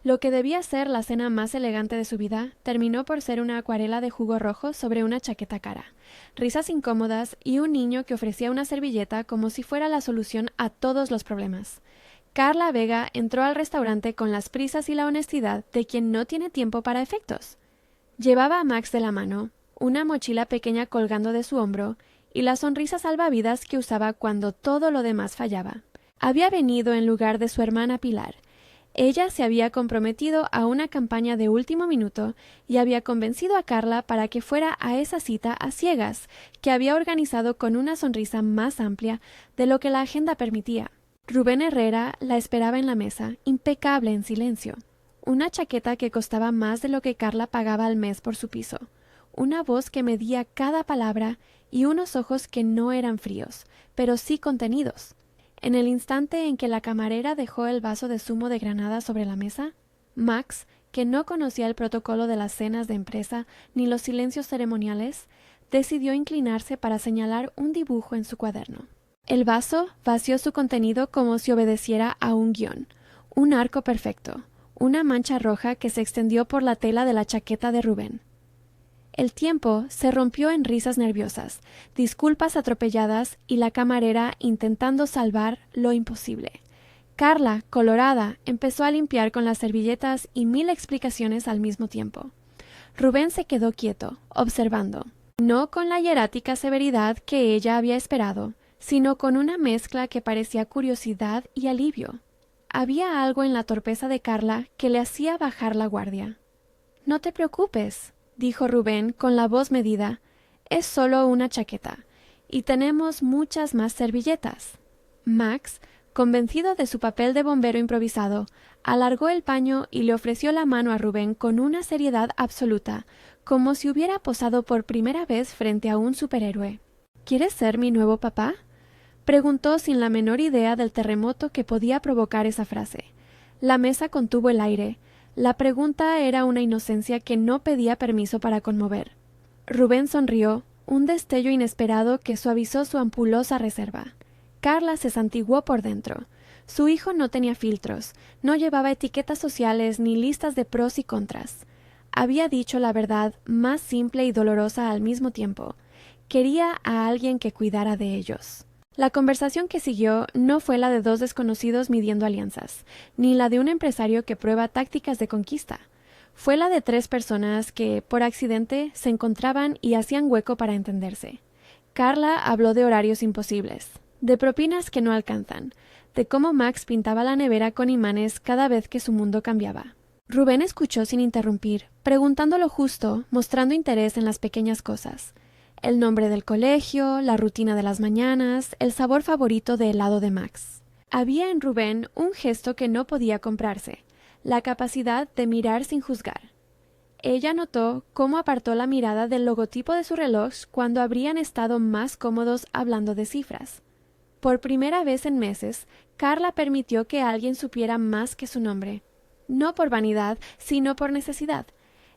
Lo que debía ser la cena más elegante de su vida terminó por ser una acuarela de jugo rojo sobre una chaqueta cara, risas incómodas y un niño que ofrecía una servilleta como si fuera la solución a todos los problemas. Carla Vega entró al restaurante con las prisas y la honestidad de quien no tiene tiempo para efectos. Llevaba a Max de la mano, una mochila pequeña colgando de su hombro y la sonrisa salvavidas que usaba cuando todo lo demás fallaba. Había venido en lugar de su hermana Pilar. Ella se había comprometido a una campaña de último minuto y había convencido a Carla para que fuera a esa cita a ciegas, que había organizado con una sonrisa más amplia de lo que la agenda permitía. Rubén Herrera la esperaba en la mesa, impecable en silencio. Una chaqueta que costaba más de lo que Carla pagaba al mes por su piso. Una voz que medía cada palabra y unos ojos que no eran fríos, pero sí contenidos. En el instante en que la camarera dejó el vaso de zumo de granada sobre la mesa, Max, que no conocía el protocolo de las cenas de empresa ni los silencios ceremoniales, decidió inclinarse para señalar un dibujo en su cuaderno. El vaso vació su contenido como si obedeciera a un guión, un arco perfecto, una mancha roja que se extendió por la tela de la chaqueta de Rubén. El tiempo se rompió en risas nerviosas, disculpas atropelladas y la camarera intentando salvar lo imposible. Carla, colorada, empezó a limpiar con las servilletas y 1000 explicaciones al mismo tiempo. Rubén se quedó quieto, observando, no con la hierática severidad que ella había esperado, sino con una mezcla que parecía curiosidad y alivio. Había algo en la torpeza de Carla que le hacía bajar la guardia. «No te preocupes», dijo Rubén con la voz medida, «es solo una chaqueta, y tenemos muchas más servilletas». Max, convencido de su papel de bombero improvisado, alargó el paño y le ofreció la mano a Rubén con una seriedad absoluta, como si hubiera posado por primera vez frente a un superhéroe. «¿Quieres ser mi nuevo papá?», preguntó sin la menor idea del terremoto que podía provocar esa frase. La mesa contuvo el aire. La pregunta era una inocencia que no pedía permiso para conmover. Rubén sonrió, un destello inesperado que suavizó su ampulosa reserva. Carla se santiguó por dentro. Su hijo no tenía filtros, no llevaba etiquetas sociales ni listas de pros y contras. Había dicho la verdad más simple y dolorosa al mismo tiempo. Quería a alguien que cuidara de ellos. La conversación que siguió no fue la de dos desconocidos midiendo alianzas, ni la de un empresario que prueba tácticas de conquista. Fue la de 3 personas que, por accidente, se encontraban y hacían hueco para entenderse. Carla habló de horarios imposibles, de propinas que no alcanzan, de cómo Max pintaba la nevera con imanes cada vez que su mundo cambiaba. Rubén escuchó sin interrumpir, preguntando lo justo, mostrando interés en las pequeñas cosas. El nombre del colegio, la rutina de las mañanas, el sabor favorito de helado de Max. Había en Rubén un gesto que no podía comprarse, la capacidad de mirar sin juzgar. Ella notó cómo apartó la mirada del logotipo de su reloj cuando habrían estado más cómodos hablando de cifras. Por primera vez en meses, Carla permitió que alguien supiera más que su nombre. No por vanidad, sino por necesidad.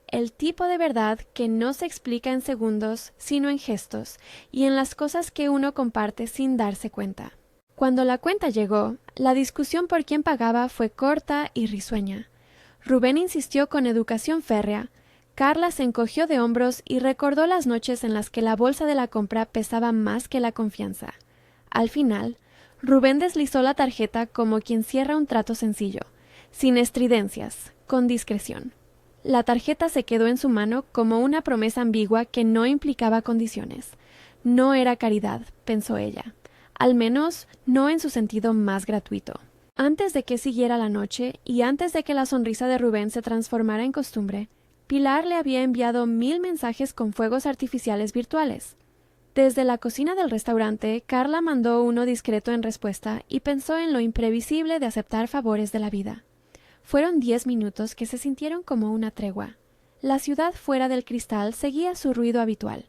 El tipo de verdad que no se explica en segundos, sino en gestos, y en las cosas que uno comparte sin darse cuenta. Cuando la cuenta llegó, la discusión por quién pagaba fue corta y risueña. Rubén insistió con educación férrea. Carla se encogió de hombros y recordó las noches en las que la bolsa de la compra pesaba más que la confianza. Al final, Rubén deslizó la tarjeta como quien cierra un trato sencillo, sin estridencias, con discreción. La tarjeta se quedó en su mano como una promesa ambigua que no implicaba condiciones. No era caridad, pensó ella. Al menos no en su sentido más gratuito. Antes de que siguiera la noche y antes de que la sonrisa de Rubén se transformara en costumbre, Pilar le había enviado 1000 mensajes con fuegos artificiales virtuales. Desde la cocina del restaurante, Carla mandó uno discreto en respuesta y pensó en lo imprevisible de aceptar favores de la vida. Fueron 10 minutos que se sintieron como una tregua. La ciudad fuera del cristal seguía su ruido habitual.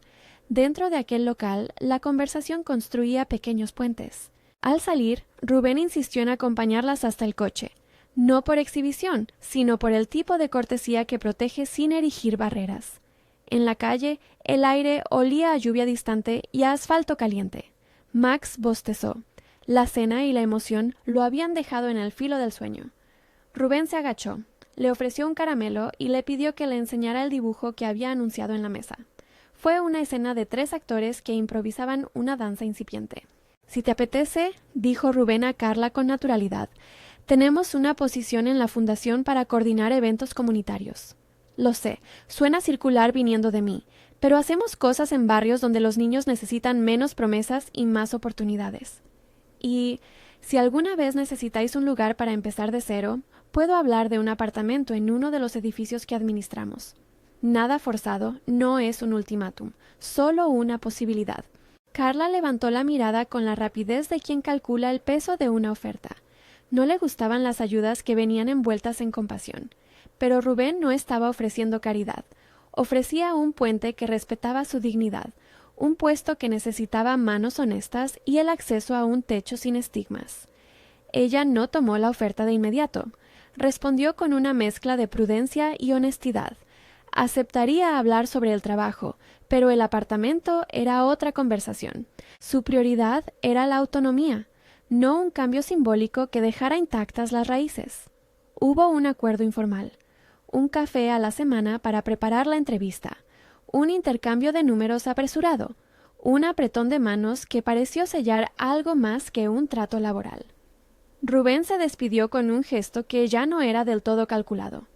Dentro de aquel local, la conversación construía pequeños puentes. Al salir, Rubén insistió en acompañarlas hasta el coche, no por exhibición, sino por el tipo de cortesía que protege sin erigir barreras. En la calle, el aire olía a lluvia distante y a asfalto caliente. Max bostezó. La cena y la emoción lo habían dejado en el filo del sueño. Rubén se agachó. Le ofreció un caramelo y le pidió que le enseñara el dibujo que había anunciado en la mesa. Fue una escena de 3 actores que improvisaban una danza incipiente. «Si te apetece», dijo Rubén a Carla con naturalidad, «tenemos una posición en la fundación para coordinar eventos comunitarios». «Lo sé, suena circular viniendo de mí, pero hacemos cosas en barrios donde los niños necesitan menos promesas y más oportunidades. Y si alguna vez necesitáis un lugar para empezar de cero, puedo hablar de un apartamento en uno de los edificios que administramos. Nada forzado, no es un ultimátum, solo una posibilidad». Carla levantó la mirada con la rapidez de quien calcula el peso de una oferta. No le gustaban las ayudas que venían envueltas en compasión. Pero Rubén no estaba ofreciendo caridad. Ofrecía un puente que respetaba su dignidad, un puesto que necesitaba manos honestas y el acceso a un techo sin estigmas. Ella no tomó la oferta de inmediato. Respondió con una mezcla de prudencia y honestidad. Aceptaría hablar sobre el trabajo, pero el apartamento era otra conversación. Su prioridad era la autonomía, no un cambio simbólico que dejara intactas las raíces. Hubo un acuerdo informal, un café a la semana para preparar la entrevista, un intercambio de números apresurado, un apretón de manos que pareció sellar algo más que un trato laboral. Rubén se despidió con un gesto que ya no era del todo calculado.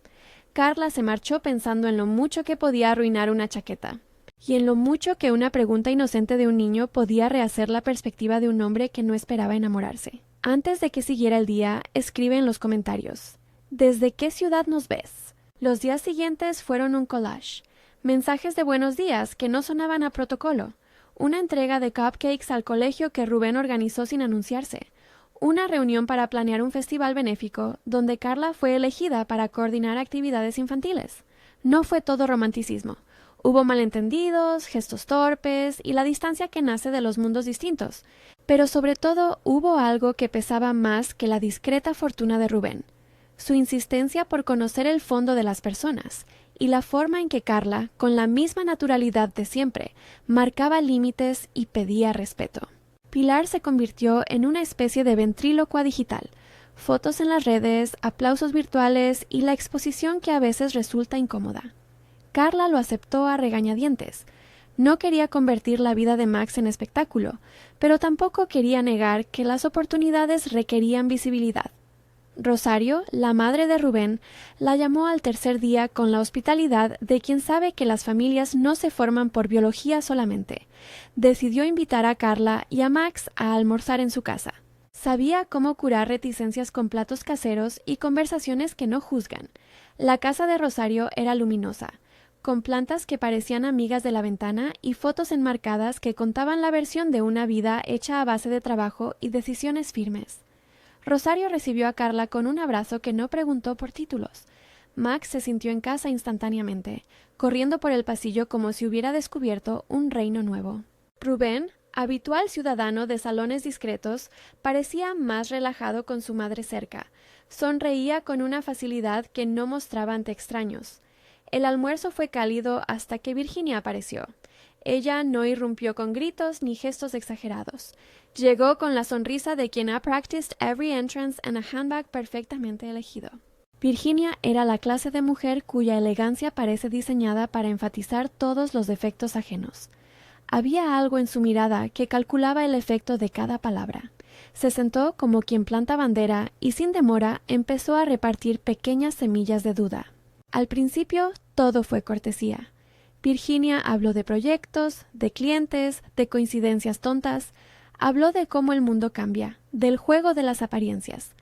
Carla se marchó pensando en lo mucho que podía arruinar una chaqueta, y en lo mucho que una pregunta inocente de un niño podía rehacer la perspectiva de un hombre que no esperaba enamorarse. Antes de que siguiera el día, escribe en los comentarios: «¿Desde qué ciudad nos ves?». Los días siguientes fueron un collage. Mensajes de buenos días que no sonaban a protocolo. Una entrega de cupcakes al colegio que Rubén organizó sin anunciarse. Una reunión para planear un festival benéfico donde Carla fue elegida para coordinar actividades infantiles. No fue todo romanticismo. Hubo malentendidos, gestos torpes y la distancia que nace de los mundos distintos. Pero sobre todo hubo algo que pesaba más que la discreta fortuna de Rubén: su insistencia por conocer el fondo de las personas y la forma en que Carla, con la misma naturalidad de siempre, marcaba límites y pedía respeto. Pilar se convirtió en una especie de ventrílocua digital. Fotos en las redes, aplausos virtuales y la exposición que a veces resulta incómoda. Carla lo aceptó a regañadientes. No quería convertir la vida de Max en espectáculo, pero tampoco quería negar que las oportunidades requerían visibilidad. Rosario, la madre de Rubén, la llamó al tercer día con la hospitalidad de quien sabe que las familias no se forman por biología solamente. Decidió invitar a Carla y a Max a almorzar en su casa. Sabía cómo curar reticencias con platos caseros y conversaciones que no juzgan. La casa de Rosario era luminosa, con plantas que parecían amigas de la ventana y fotos enmarcadas que contaban la versión de una vida hecha a base de trabajo y decisiones firmes. Rosario recibió a Carla con un abrazo que no preguntó por títulos. Max se sintió en casa instantáneamente, corriendo por el pasillo como si hubiera descubierto un reino nuevo. Rubén, habitual ciudadano de salones discretos, parecía más relajado con su madre cerca. Sonreía con una facilidad que no mostraba ante extraños. El almuerzo fue cálido hasta que Virginia apareció. Ella no irrumpió con gritos ni gestos exagerados. Llegó con la sonrisa de quien ha practiced every entrance and a handbag perfectamente elegido. Virginia era la clase de mujer cuya elegancia parece diseñada para enfatizar todos los defectos ajenos. Había algo en su mirada que calculaba el efecto de cada palabra. Se sentó como quien planta bandera y sin demora empezó a repartir pequeñas semillas de duda. Al principio todo fue cortesía. Virginia habló de proyectos, de clientes, de coincidencias tontas. Habló de cómo el mundo cambia, del juego de las apariencias.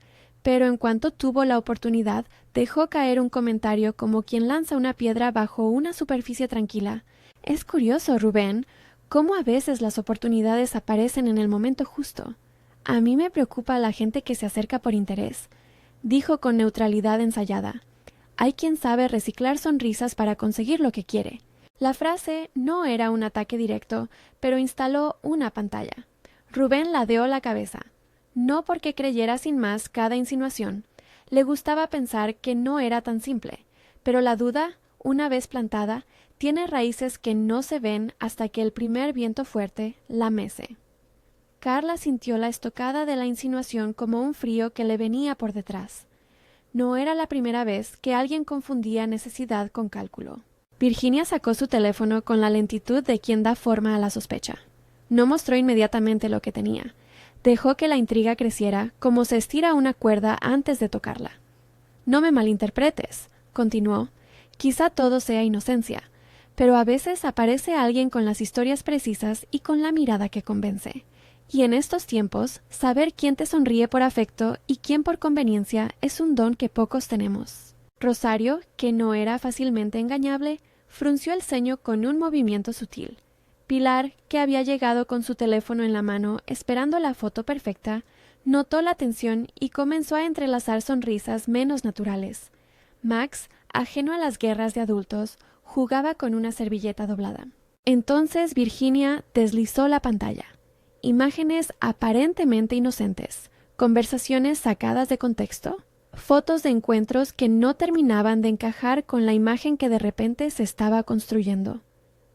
Pero en cuanto tuvo la oportunidad, dejó caer un comentario como quien lanza una piedra bajo una superficie tranquila. «Es curioso, Rubén, cómo a veces las oportunidades aparecen en el momento justo. A mí me preocupa la gente que se acerca por interés», dijo con neutralidad ensayada. «Hay quien sabe reciclar sonrisas para conseguir lo que quiere». La frase no era un ataque directo, pero instaló una pantalla. Rubén ladeó la cabeza. No porque creyera sin más cada insinuación. Le gustaba pensar que no era tan simple, pero la duda, una vez plantada, tiene raíces que no se ven hasta que el primer viento fuerte la mece. Carla sintió la estocada de la insinuación como un frío que le venía por detrás. No era la primera vez que alguien confundía necesidad con cálculo. Virginia sacó su teléfono con la lentitud de quien da forma a la sospecha. No mostró inmediatamente lo que tenía. Dejó que la intriga creciera como se estira una cuerda antes de tocarla. «No me malinterpretes», continuó. «Quizá todo sea inocencia, pero a veces aparece alguien con las historias precisas y con la mirada que convence. Y en estos tiempos, saber quién te sonríe por afecto y quién por conveniencia es un don que pocos tenemos». Rosario, que no era fácilmente engañable, frunció el ceño con un movimiento sutil. Pilar, que había llegado con su teléfono en la mano esperando la foto perfecta, notó la tensión y comenzó a entrelazar sonrisas menos naturales. Max, ajeno a las guerras de adultos, jugaba con una servilleta doblada. Entonces Virginia deslizó la pantalla. Imágenes aparentemente inocentes, conversaciones sacadas de contexto, fotos de encuentros que no terminaban de encajar con la imagen que de repente se estaba construyendo.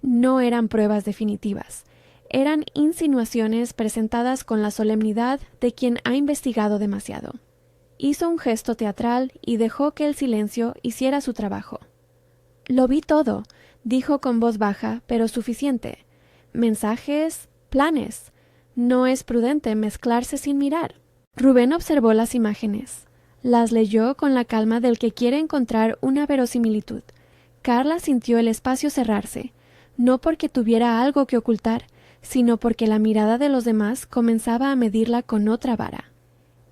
No eran pruebas definitivas, eran insinuaciones presentadas con la solemnidad de quien ha investigado demasiado. Hizo un gesto teatral y dejó que el silencio hiciera su trabajo. «Lo vi todo», dijo con voz baja, pero suficiente. «Mensajes, planes. No es prudente mezclarse sin mirar». Rubén observó las imágenes. Las leyó con la calma del que quiere encontrar una verosimilitud. Carla sintió el espacio cerrarse, no porque tuviera algo que ocultar, sino porque la mirada de los demás comenzaba a medirla con otra vara.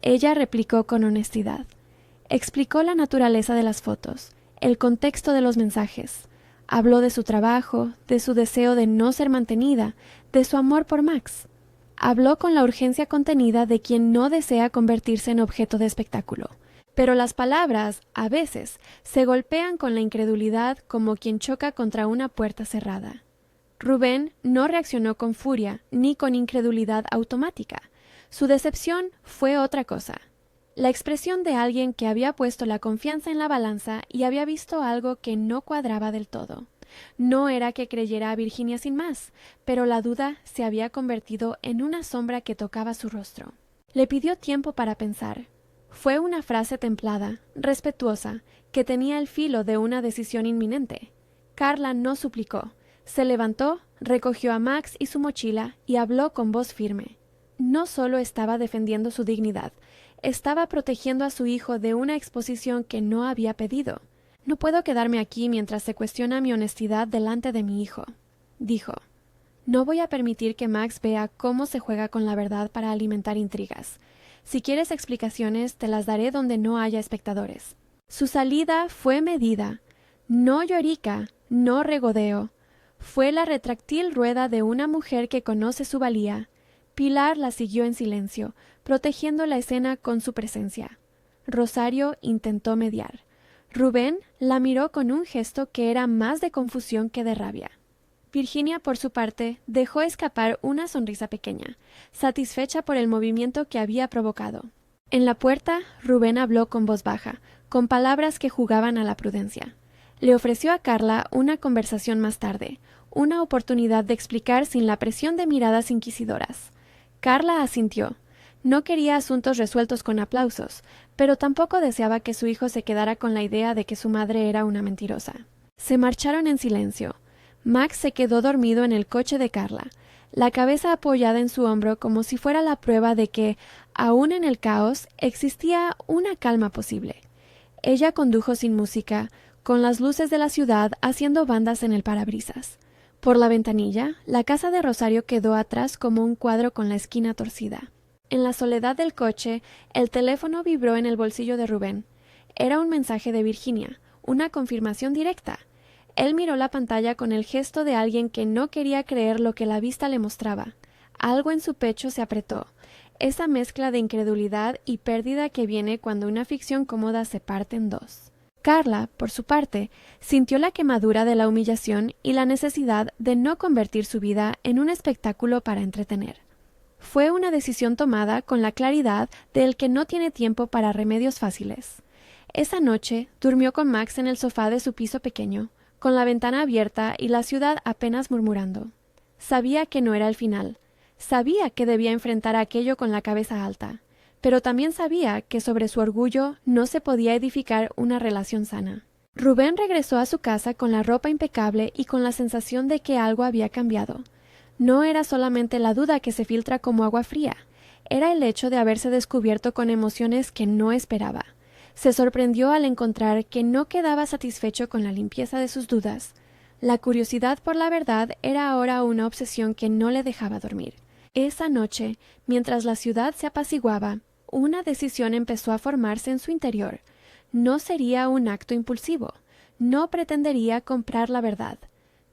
Ella replicó con honestidad. Explicó la naturaleza de las fotos, el contexto de los mensajes. Habló de su trabajo, de su deseo de no ser mantenida, de su amor por Max. Habló con la urgencia contenida de quien no desea convertirse en objeto de espectáculo. Pero las palabras, a veces, se golpean con la incredulidad como quien choca contra una puerta cerrada. Rubén no reaccionó con furia ni con incredulidad automática. Su decepción fue otra cosa. La expresión de alguien que había puesto la confianza en la balanza y había visto algo que no cuadraba del todo. No era que creyera a Virginia sin más, pero la duda se había convertido en una sombra que tocaba su rostro. Le pidió tiempo para pensar. Fue una frase templada, respetuosa, que tenía el filo de una decisión inminente. Carla no suplicó. Se levantó, recogió a Max y su mochila y habló con voz firme. No solo estaba defendiendo su dignidad, estaba protegiendo a su hijo de una exposición que no había pedido. «No puedo quedarme aquí mientras se cuestiona mi honestidad delante de mi hijo», dijo. «No voy a permitir que Max vea cómo se juega con la verdad para alimentar intrigas. Si quieres explicaciones, te las daré donde no haya espectadores». Su salida fue medida. No llorica, no regodeo. Fue la retráctil rueda de una mujer que conoce su valía. Pilar la siguió en silencio, protegiendo la escena con su presencia. Rosario intentó mediar. Rubén la miró con un gesto que era más de confusión que de rabia. Virginia, por su parte, dejó escapar una sonrisa pequeña, satisfecha por el movimiento que había provocado. En la puerta, Rubén habló con voz baja, con palabras que jugaban a la prudencia. Le ofreció a Carla una conversación más tarde, una oportunidad de explicar sin la presión de miradas inquisidoras. Carla asintió. No quería asuntos resueltos con aplausos, pero tampoco deseaba que su hijo se quedara con la idea de que su madre era una mentirosa. Se marcharon en silencio. Max se quedó dormido en el coche de Carla, la cabeza apoyada en su hombro como si fuera la prueba de que, aun en el caos, existía una calma posible. Ella condujo sin música, con las luces de la ciudad haciendo bandas en el parabrisas. Por la ventanilla, la casa de Rosario quedó atrás como un cuadro con la esquina torcida. En la soledad del coche, el teléfono vibró en el bolsillo de Rubén. Era un mensaje de Virginia, una confirmación directa. Él miró la pantalla con el gesto de alguien que no quería creer lo que la vista le mostraba. Algo en su pecho se apretó, esa mezcla de incredulidad y pérdida que viene cuando una ficción cómoda se parte en dos. Carla, por su parte, sintió la quemadura de la humillación y la necesidad de no convertir su vida en un espectáculo para entretener. Fue una decisión tomada con la claridad del que no tiene tiempo para remedios fáciles. Esa noche durmió con Max en el sofá de su piso pequeño, con la ventana abierta y la ciudad apenas murmurando. Sabía que no era el final. Sabía que debía enfrentar aquello con la cabeza alta. pero también sabía que sobre su orgullo no se podía edificar una relación sana. Rubén regresó a su casa con la ropa impecable y con la sensación de que algo había cambiado. No era solamente la duda que se filtra como agua fría, era el hecho de haberse descubierto con emociones que no esperaba. Se sorprendió al encontrar que no quedaba satisfecho con la limpieza de sus dudas. La curiosidad por la verdad era ahora una obsesión que no le dejaba dormir. Esa noche, mientras la ciudad se apaciguaba, una decisión empezó a formarse en su interior. No sería un acto impulsivo, no pretendería comprar la verdad,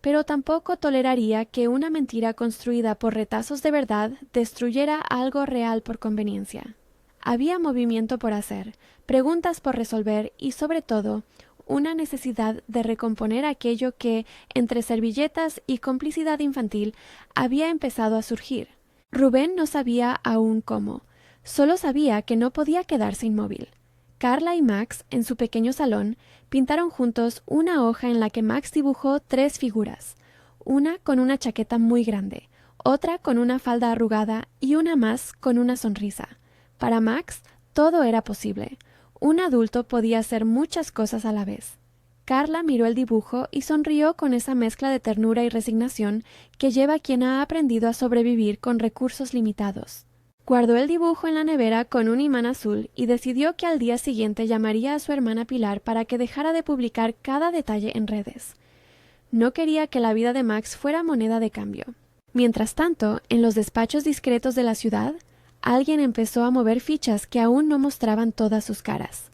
pero tampoco toleraría que una mentira construida por retazos de verdad destruyera algo real por conveniencia. Había movimiento por hacer, preguntas por resolver y, sobre todo, una necesidad de recomponer aquello que, entre servilletas y complicidad infantil, había empezado a surgir. Rubén no sabía aún cómo, solo sabía que no podía quedarse inmóvil. Carla y Max, en su pequeño salón, pintaron juntos una hoja en la que Max dibujó 3 figuras, una con una chaqueta muy grande, otra con una falda arrugada y una más con una sonrisa. Para Max, todo era posible. Un adulto podía hacer muchas cosas a la vez. Carla miró el dibujo y sonrió con esa mezcla de ternura y resignación que lleva quien ha aprendido a sobrevivir con recursos limitados. Guardó el dibujo en la nevera con un imán azul y decidió que al día siguiente llamaría a su hermana Pilar para que dejara de publicar cada detalle en redes. No quería que la vida de Max fuera moneda de cambio. Mientras tanto, en los despachos discretos de la ciudad, alguien empezó a mover fichas que aún no mostraban todas sus caras.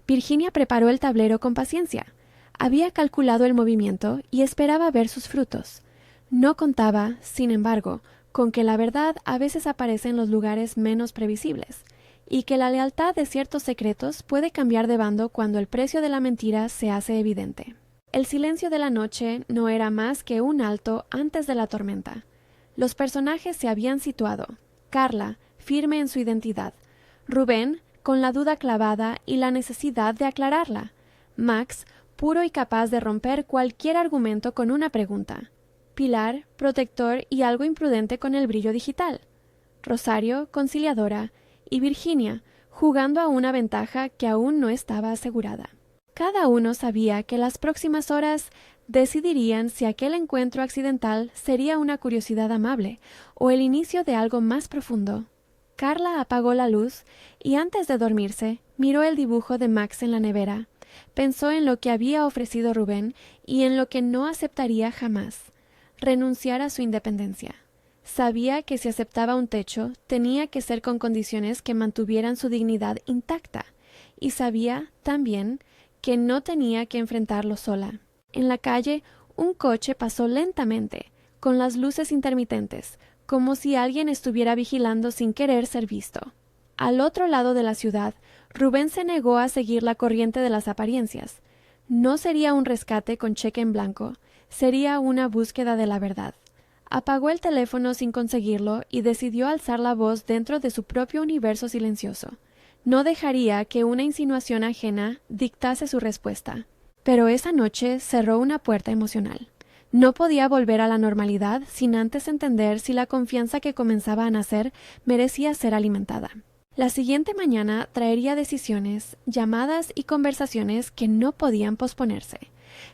Virginia preparó el tablero con paciencia. Había calculado el movimiento y esperaba ver sus frutos. No contaba, sin embargo, con que la verdad a veces aparece en los lugares menos previsibles, y que la lealtad de ciertos secretos puede cambiar de bando cuando el precio de la mentira se hace evidente. El silencio de la noche no era más que un alto antes de la tormenta. Los personajes se habían situado. Carla, firme en su identidad. Rubén, con la duda clavada y la necesidad de aclararla. Max, puro y capaz de romper cualquier argumento con una pregunta. Pilar, protector y algo imprudente con el brillo digital. Rosario, conciliadora, y Virginia, jugando a una ventaja que aún no estaba asegurada. Cada uno sabía que las próximas horas decidirían si aquel encuentro accidental sería una curiosidad amable o el inicio de algo más profundo. Carla apagó la luz y antes de dormirse miró el dibujo de Max en la nevera. Pensó en lo que había ofrecido Rubén y en lo que no aceptaría jamás: renunciar a su independencia. Sabía que si aceptaba un techo, tenía que ser con condiciones que mantuvieran su dignidad intacta, y sabía, también, que no tenía que enfrentarlo sola. En la calle, un coche pasó lentamente, con las luces intermitentes, como si alguien estuviera vigilando sin querer ser visto. Al otro lado de la ciudad, Rubén se negó a seguir la corriente de las apariencias. No sería un rescate con cheque en blanco, sería una búsqueda de la verdad. Apagó el teléfono sin conseguirlo y decidió alzar la voz dentro de su propio universo silencioso. No dejaría que una insinuación ajena dictase su respuesta. Pero esa noche cerró una puerta emocional. No podía volver a la normalidad sin antes entender si la confianza que comenzaba a nacer merecía ser alimentada. La siguiente mañana traería decisiones, llamadas y conversaciones que no podían posponerse.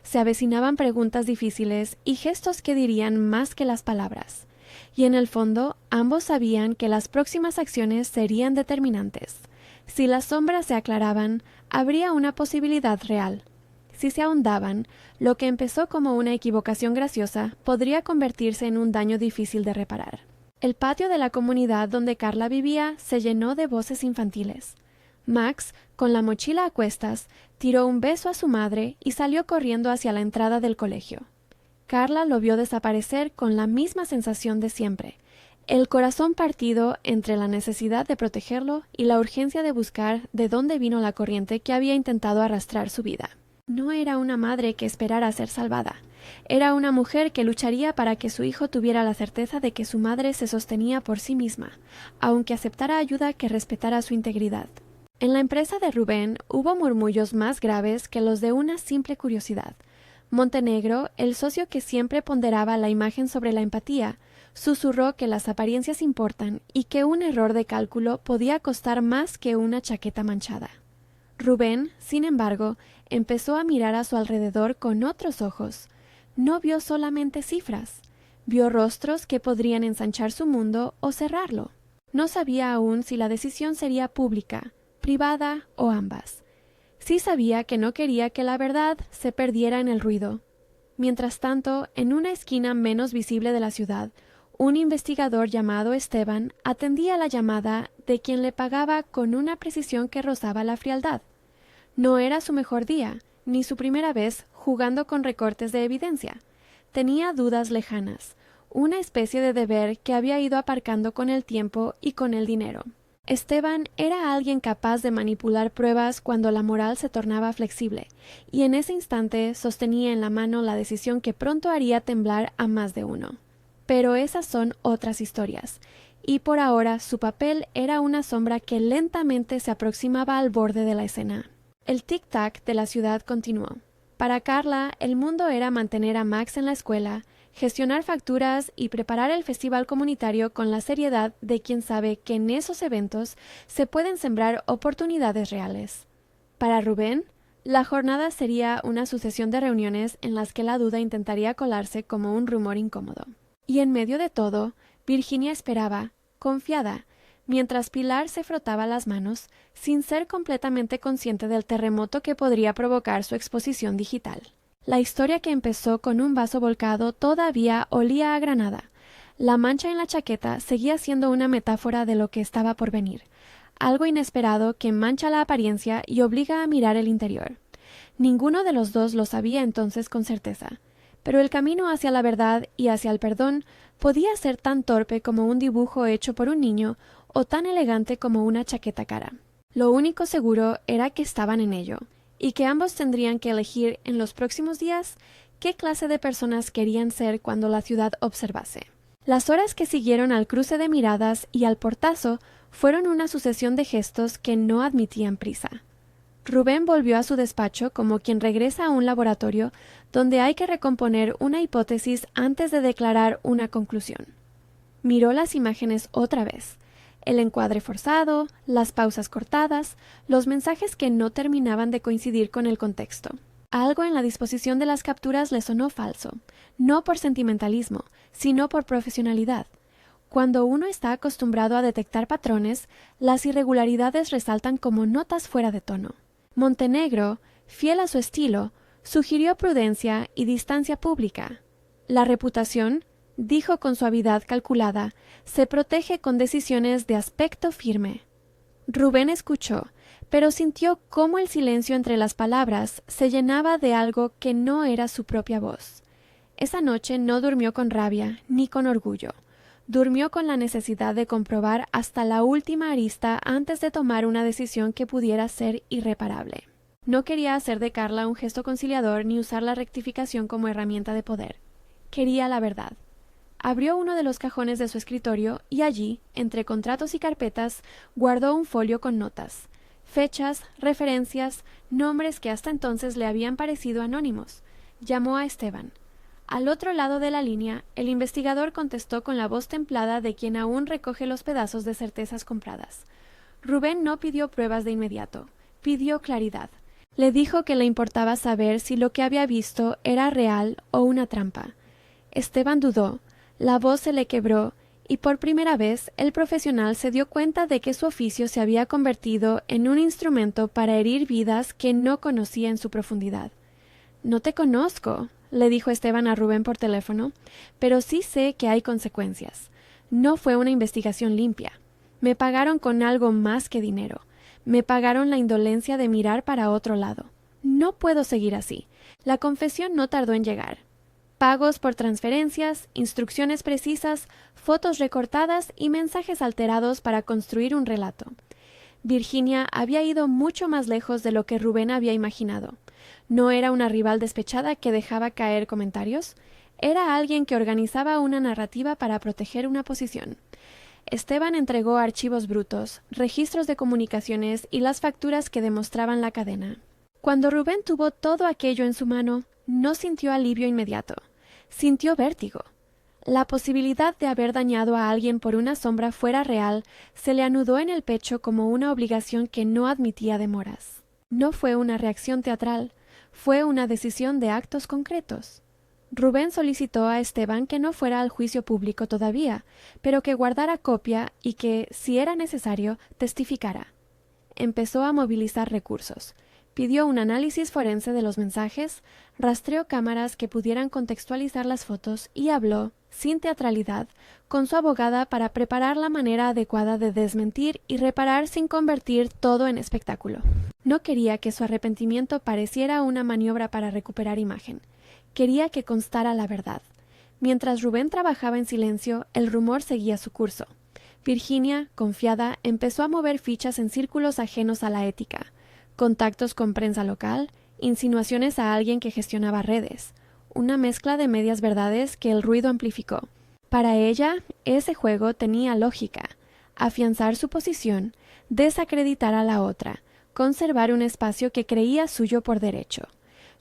Se avecinaban preguntas difíciles y gestos que dirían más que las palabras. Y en el fondo, ambos sabían que las próximas acciones serían determinantes. Si las sombras se aclaraban, habría una posibilidad real. Si se ahondaban, lo que empezó como una equivocación graciosa podría convertirse en un daño difícil de reparar. El patio de la comunidad donde Carla vivía se llenó de voces infantiles. Max, con la mochila a cuestas, tiró un beso a su madre y salió corriendo hacia la entrada del colegio. Carla lo vio desaparecer con la misma sensación de siempre, el corazón partido entre la necesidad de protegerlo y la urgencia de buscar de dónde vino la corriente que había intentado arrastrar su vida. No era una madre que esperara ser salvada. Era una mujer que lucharía para que su hijo tuviera la certeza de que su madre se sostenía por sí misma, aunque aceptara ayuda que respetara su integridad. En la empresa de Rubén hubo murmullos más graves que los de una simple curiosidad. Montenegro, el socio que siempre ponderaba la imagen sobre la empatía, Susurró que las apariencias importan y que un error de cálculo podía costar más que una chaqueta manchada. Rubén, sin embargo, empezó a mirar a su alrededor con otros ojos. No vio solamente cifras, vio rostros que podrían ensanchar su mundo o cerrarlo. No sabía aún si la decisión sería pública, privada o ambas. Sí sabía que no quería que la verdad se perdiera en el ruido. Mientras tanto, en una esquina menos visible de la ciudad, un investigador llamado Esteban atendía la llamada de quien le pagaba con una precisión que rozaba la frialdad. No era su mejor día, ni su primera vez jugando con recortes de evidencia. Tenía dudas lejanas, una especie de deber que había ido aparcando con el tiempo y con el dinero. Esteban era alguien capaz de manipular pruebas cuando la moral se tornaba flexible, y en ese instante sostenía en la mano la decisión que pronto haría temblar a más de uno. Pero esas son otras historias, y por ahora su papel era una sombra que lentamente se aproximaba al borde de la escena. El tic-tac de la ciudad continuó. Para Carla, el mundo era mantener a Max en la escuela, gestionar facturas y preparar el festival comunitario con la seriedad de quien sabe que en esos eventos se pueden sembrar oportunidades reales. Para Rubén, la jornada sería una sucesión de reuniones en las que la duda intentaría colarse como un rumor incómodo. Y en medio de todo, Virginia esperaba, confiada, mientras Pilar se frotaba las manos, sin ser completamente consciente del terremoto que podría provocar su exposición digital. La historia que empezó con un vaso volcado todavía olía a granada. La mancha en la chaqueta seguía siendo una metáfora de lo que estaba por venir, algo inesperado que mancha la apariencia y obliga a mirar el interior. Ninguno de los dos lo sabía entonces con certeza, pero el camino hacia la verdad y hacia el perdón podía ser tan torpe como un dibujo hecho por un niño o tan elegante como una chaqueta cara. Lo único seguro era que estaban en ello, y que ambos tendrían que elegir en los próximos días qué clase de personas querían ser cuando la ciudad observase. Las horas que siguieron al cruce de miradas y al portazo fueron una sucesión de gestos que no admitían prisa. Rubén volvió a su despacho como quien regresa a un laboratorio donde hay que recomponer una hipótesis antes de declarar una conclusión. Miró las imágenes otra vez. El encuadre forzado, las pausas cortadas, los mensajes que no terminaban de coincidir con el contexto. Algo en la disposición de las capturas le sonó falso, no por sentimentalismo, sino por profesionalidad. Cuando uno está acostumbrado a detectar patrones, las irregularidades resaltan como notas fuera de tono. Montenegro, fiel a su estilo, sugirió prudencia y distancia pública. La reputación, dijo con suavidad calculada, se protege con decisiones de aspecto firme. Rubén escuchó, pero sintió cómo el silencio entre las palabras se llenaba de algo que no era su propia voz. Esa noche no durmió con rabia ni con orgullo. Durmió con la necesidad de comprobar hasta la última arista antes de tomar una decisión que pudiera ser irreparable. No quería hacer de Carla un gesto conciliador ni usar la rectificación como herramienta de poder. Quería la verdad. Abrió uno de los cajones de su escritorio y allí, entre contratos y carpetas, guardó un folio con notas, fechas, referencias, nombres que hasta entonces le habían parecido anónimos. Llamó a Esteban. Al otro lado de la línea, el investigador contestó con la voz templada de quien aún recoge los pedazos de certezas compradas. Rubén no pidió pruebas de inmediato, pidió claridad. Le dijo que le importaba saber si lo que había visto era real o una trampa. Esteban dudó, la voz se le quebró, y por primera vez el profesional se dio cuenta de que su oficio se había convertido en un instrumento para herir vidas que no conocía en su profundidad. «No te conozco», le dijo Esteban a Rubén por teléfono, «pero sí sé que hay consecuencias. No fue una investigación limpia. Me pagaron con algo más que dinero. Me pagaron la indolencia de mirar para otro lado. No puedo seguir así. La confesión no tardó en llegar. Pagos por transferencias, instrucciones precisas, fotos recortadas y mensajes alterados para construir un relato. Virginia había ido mucho más lejos de lo que Rubén había imaginado. No era una rival despechada que dejaba caer comentarios. Era alguien que organizaba una narrativa para proteger una posición. Esteban entregó archivos brutos, registros de comunicaciones y las facturas que demostraban la cadena. Cuando Rubén tuvo todo aquello en su mano, no sintió alivio inmediato. Sintió vértigo. La posibilidad de haber dañado a alguien por una sombra fuera real se le anudó en el pecho como una obligación que no admitía demoras. No fue una reacción teatral, fue una decisión de actos concretos. Rubén solicitó a Esteban que no fuera al juicio público todavía, pero que guardara copia y que, si era necesario, testificara. Empezó a movilizar recursos. Pidió un análisis forense de los mensajes, rastreó cámaras que pudieran contextualizar las fotos y habló, sin teatralidad, con su abogada para preparar la manera adecuada de desmentir y reparar sin convertir todo en espectáculo. No quería que su arrepentimiento pareciera una maniobra para recuperar imagen. Quería que constara la verdad. Mientras Rubén trabajaba en silencio, el rumor seguía su curso. Virginia, confiada, empezó a mover fichas en círculos ajenos a la ética. Contactos con prensa local, insinuaciones a alguien que gestionaba redes, una mezcla de medias verdades que el ruido amplificó. Para ella, ese juego tenía lógica: afianzar su posición, desacreditar a la otra, conservar un espacio que creía suyo por derecho.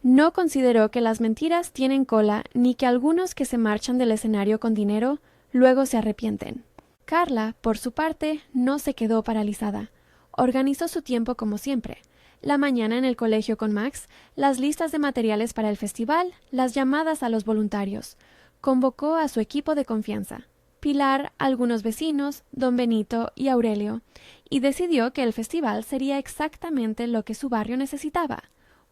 No consideró que las mentiras tienen cola ni que algunos que se marchan del escenario con dinero luego se arrepienten. Carla, por su parte, no se quedó paralizada. Organizó su tiempo como siempre. La mañana en el colegio con Max, las listas de materiales para el festival, las llamadas a los voluntarios. Convocó a su equipo de confianza: Pilar, algunos vecinos, don Benito y Aurelio, y decidió que el festival sería exactamente lo que su barrio necesitaba: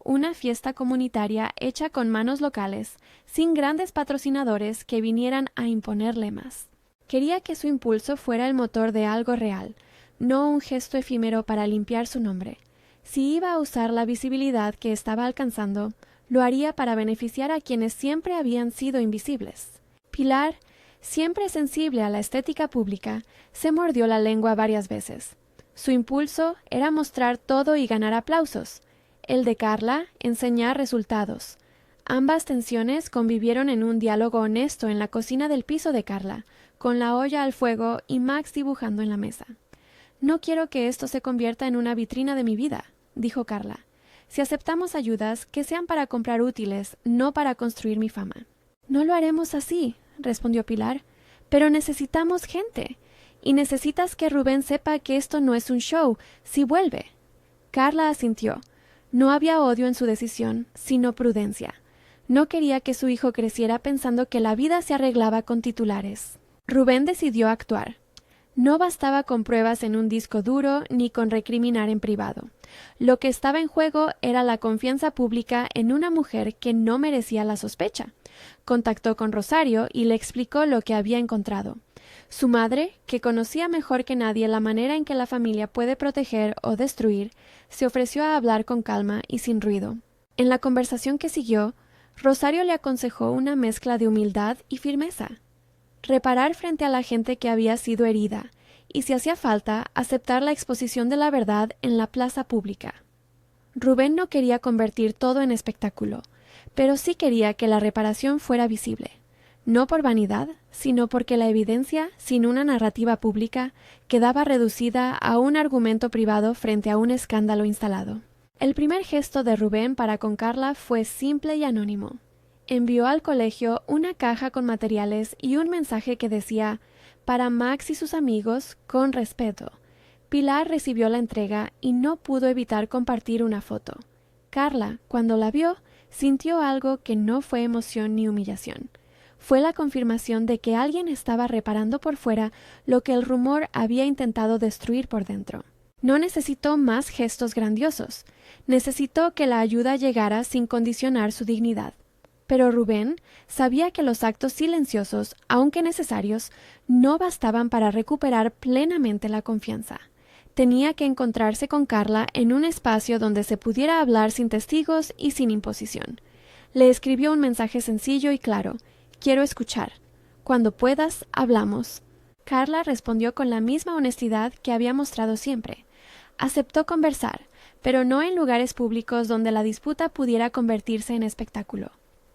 una fiesta comunitaria hecha con manos locales, sin grandes patrocinadores que vinieran a imponerle más. Quería que su impulso fuera el motor de algo real, no un gesto efímero para limpiar su nombre. Si iba a usar la visibilidad que estaba alcanzando, lo haría para beneficiar a quienes siempre habían sido invisibles. Pilar, siempre sensible a la estética pública, se mordió la lengua varias veces. Su impulso era mostrar todo y ganar aplausos. El de Carla, enseñar resultados. Ambas tensiones convivieron en un diálogo honesto en la cocina del piso de Carla, con la olla al fuego y Max dibujando en la mesa. «No quiero que esto se convierta en una vitrina de mi vida», dijo Carla. «Si aceptamos ayudas, que sean para comprar útiles, no para construir mi fama». «No lo haremos así», respondió Pilar, «pero necesitamos gente. Y necesitas que Rubén sepa que esto no es un show, si vuelve». Carla asintió. No había odio en su decisión, sino prudencia. No quería que su hijo creciera pensando que la vida se arreglaba con titulares. Rubén decidió actuar. No bastaba con pruebas en un disco duro ni con recriminar en privado. Lo que estaba en juego era la confianza pública en una mujer que no merecía la sospecha. Contactó con Rosario y le explicó lo que había encontrado. Su madre, que conocía mejor que nadie la manera en que la familia puede proteger o destruir, se ofreció a hablar con calma y sin ruido. En la conversación que siguió, Rosario le aconsejó una mezcla de humildad y firmeza. Reparar frente a la gente que había sido herida, y si hacía falta, aceptar la exposición de la verdad en la plaza pública. Rubén no quería convertir todo en espectáculo, pero sí quería que la reparación fuera visible, no por vanidad, sino porque la evidencia, sin una narrativa pública, quedaba reducida a un argumento privado frente a un escándalo instalado. El primer gesto de Rubén para con Carla fue simple y anónimo. Envió al colegio una caja con materiales y un mensaje que decía: «Para Max y sus amigos, con respeto». Pilar recibió la entrega y no pudo evitar compartir una foto. Carla, cuando la vio, sintió algo que no fue emoción ni humillación. Fue la confirmación de que alguien estaba reparando por fuera lo que el rumor había intentado destruir por dentro. No necesitó más gestos grandiosos. Necesitó que la ayuda llegara sin condicionar su dignidad. Pero Rubén sabía que los actos silenciosos, aunque necesarios, no bastaban para recuperar plenamente la confianza. Tenía que encontrarse con Carla en un espacio donde se pudiera hablar sin testigos y sin imposición. Le escribió un mensaje sencillo y claro: «Quiero escuchar. Cuando puedas, hablamos». Carla respondió con la misma honestidad que había mostrado siempre. Aceptó conversar, pero no en lugares públicos donde la disputa pudiera convertirse en espectáculo.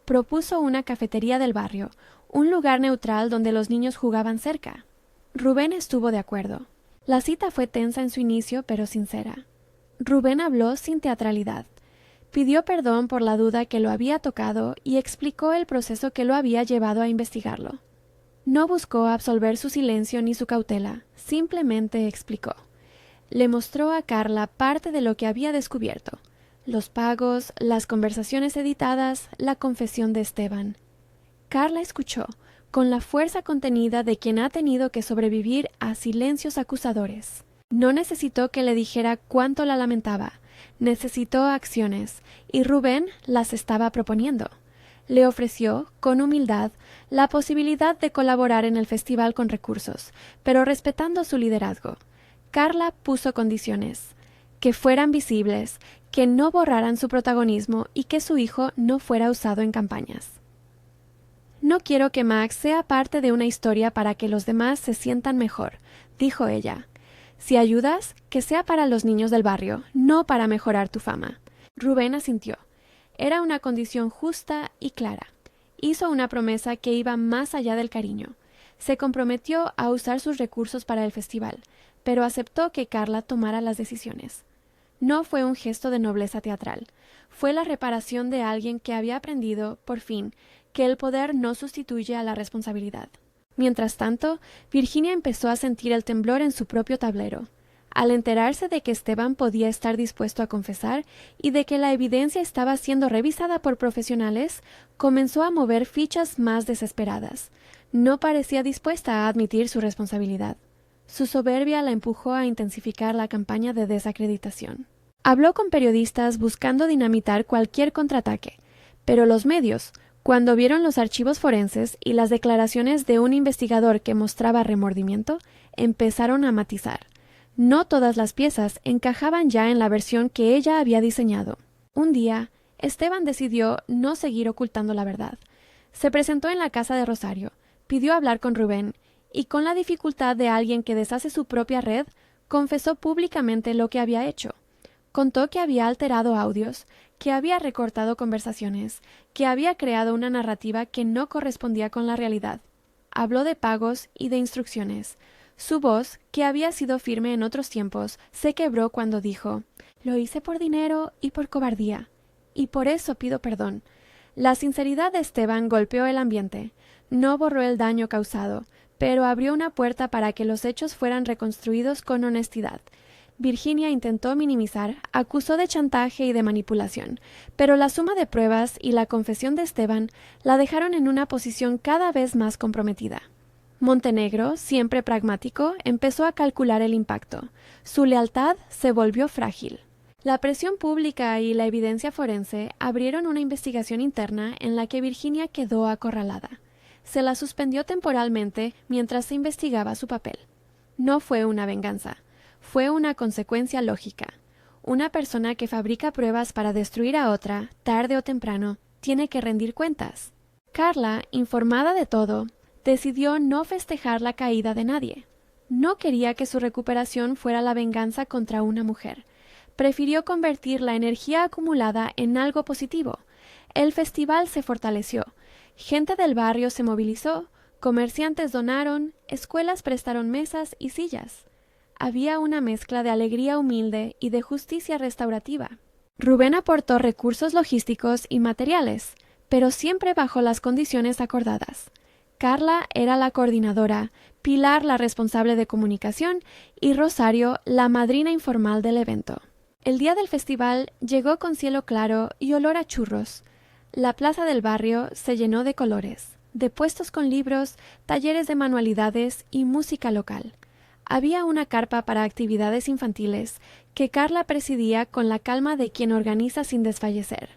Propuso una cafetería del barrio, un lugar neutral donde los niños jugaban cerca. Rubén estuvo de acuerdo. La cita fue tensa en su inicio, pero sincera. Rubén habló sin teatralidad. Pidió perdón por la duda que lo había tocado y explicó el proceso que lo había llevado a investigarlo. No buscó absolver su silencio ni su cautela, simplemente explicó. Le mostró a Carla parte de lo que había descubierto: los pagos, las conversaciones editadas, la confesión de Esteban. Carla escuchó, con la fuerza contenida de quien ha tenido que sobrevivir a silencios acusadores. No necesitó que le dijera cuánto la lamentaba, necesitó acciones, y Rubén las estaba proponiendo. Le ofreció, con humildad, la posibilidad de colaborar en el festival con recursos, pero respetando su liderazgo. Carla puso condiciones: que fueran visibles, que no borraran su protagonismo y que su hijo no fuera usado en campañas. «No quiero que Max sea parte de una historia para que los demás se sientan mejor», dijo ella. «Si ayudas, que sea para los niños del barrio, no para mejorar tu fama». Rubén asintió. Era una condición justa y clara. Hizo una promesa que iba más allá del cariño. Se comprometió a usar sus recursos para el festival, pero aceptó que Carla tomara las decisiones. No fue un gesto de nobleza teatral. Fue la reparación de alguien que había aprendido, por fin, que el poder no sustituye a la responsabilidad. Mientras tanto, Virginia empezó a sentir el temblor en su propio tablero. Al enterarse de que Esteban podía estar dispuesto a confesar y de que la evidencia estaba siendo revisada por profesionales, comenzó a mover fichas más desesperadas. No parecía dispuesta a admitir su responsabilidad. Su soberbia la empujó a intensificar la campaña de desacreditación. Habló con periodistas buscando dinamitar cualquier contraataque, pero los medios, cuando vieron los archivos forenses y las declaraciones de un investigador que mostraba remordimiento, empezaron a matizar. No todas las piezas encajaban ya en la versión que ella había diseñado. Un día, Esteban decidió no seguir ocultando la verdad. Se presentó en la casa de Rosario, pidió hablar con Rubén y, con la dificultad de alguien que deshace su propia red, confesó públicamente lo que había hecho. Contó que había alterado audios, que había recortado conversaciones, que había creado una narrativa que no correspondía con la realidad. Habló de pagos y de instrucciones. Su voz, que había sido firme en otros tiempos, se quebró cuando dijo: «Lo hice por dinero y por cobardía, y por eso pido perdón». La sinceridad de Esteban golpeó el ambiente. No borró el daño causado, pero abrió una puerta para que los hechos fueran reconstruidos con honestidad. Virginia intentó minimizar, acusó de chantaje y de manipulación, pero la suma de pruebas y la confesión de Esteban la dejaron en una posición cada vez más comprometida. Montenegro, siempre pragmático, empezó a calcular el impacto. Su lealtad se volvió frágil. La presión pública y la evidencia forense abrieron una investigación interna en la que Virginia quedó acorralada. Se la suspendió temporalmente mientras se investigaba su papel. No fue una venganza. Fue una consecuencia lógica. Una persona que fabrica pruebas para destruir a otra, tarde o temprano, tiene que rendir cuentas. Carla, informada de todo, decidió no festejar la caída de nadie. No quería que su recuperación fuera la venganza contra una mujer. Prefirió convertir la energía acumulada en algo positivo. El festival se fortaleció. Gente del barrio se movilizó, comerciantes donaron, escuelas prestaron mesas y sillas. Había una mezcla de alegría humilde y de justicia restaurativa. Rubén aportó recursos logísticos y materiales, pero siempre bajo las condiciones acordadas. Carla era la coordinadora, Pilar la responsable de comunicación y Rosario la madrina informal del evento. El día del festival llegó con cielo claro y olor a churros. La plaza del barrio se llenó de colores, de puestos con libros, talleres de manualidades y música local. Había una carpa para actividades infantiles que Carla presidía con la calma de quien organiza sin desfallecer.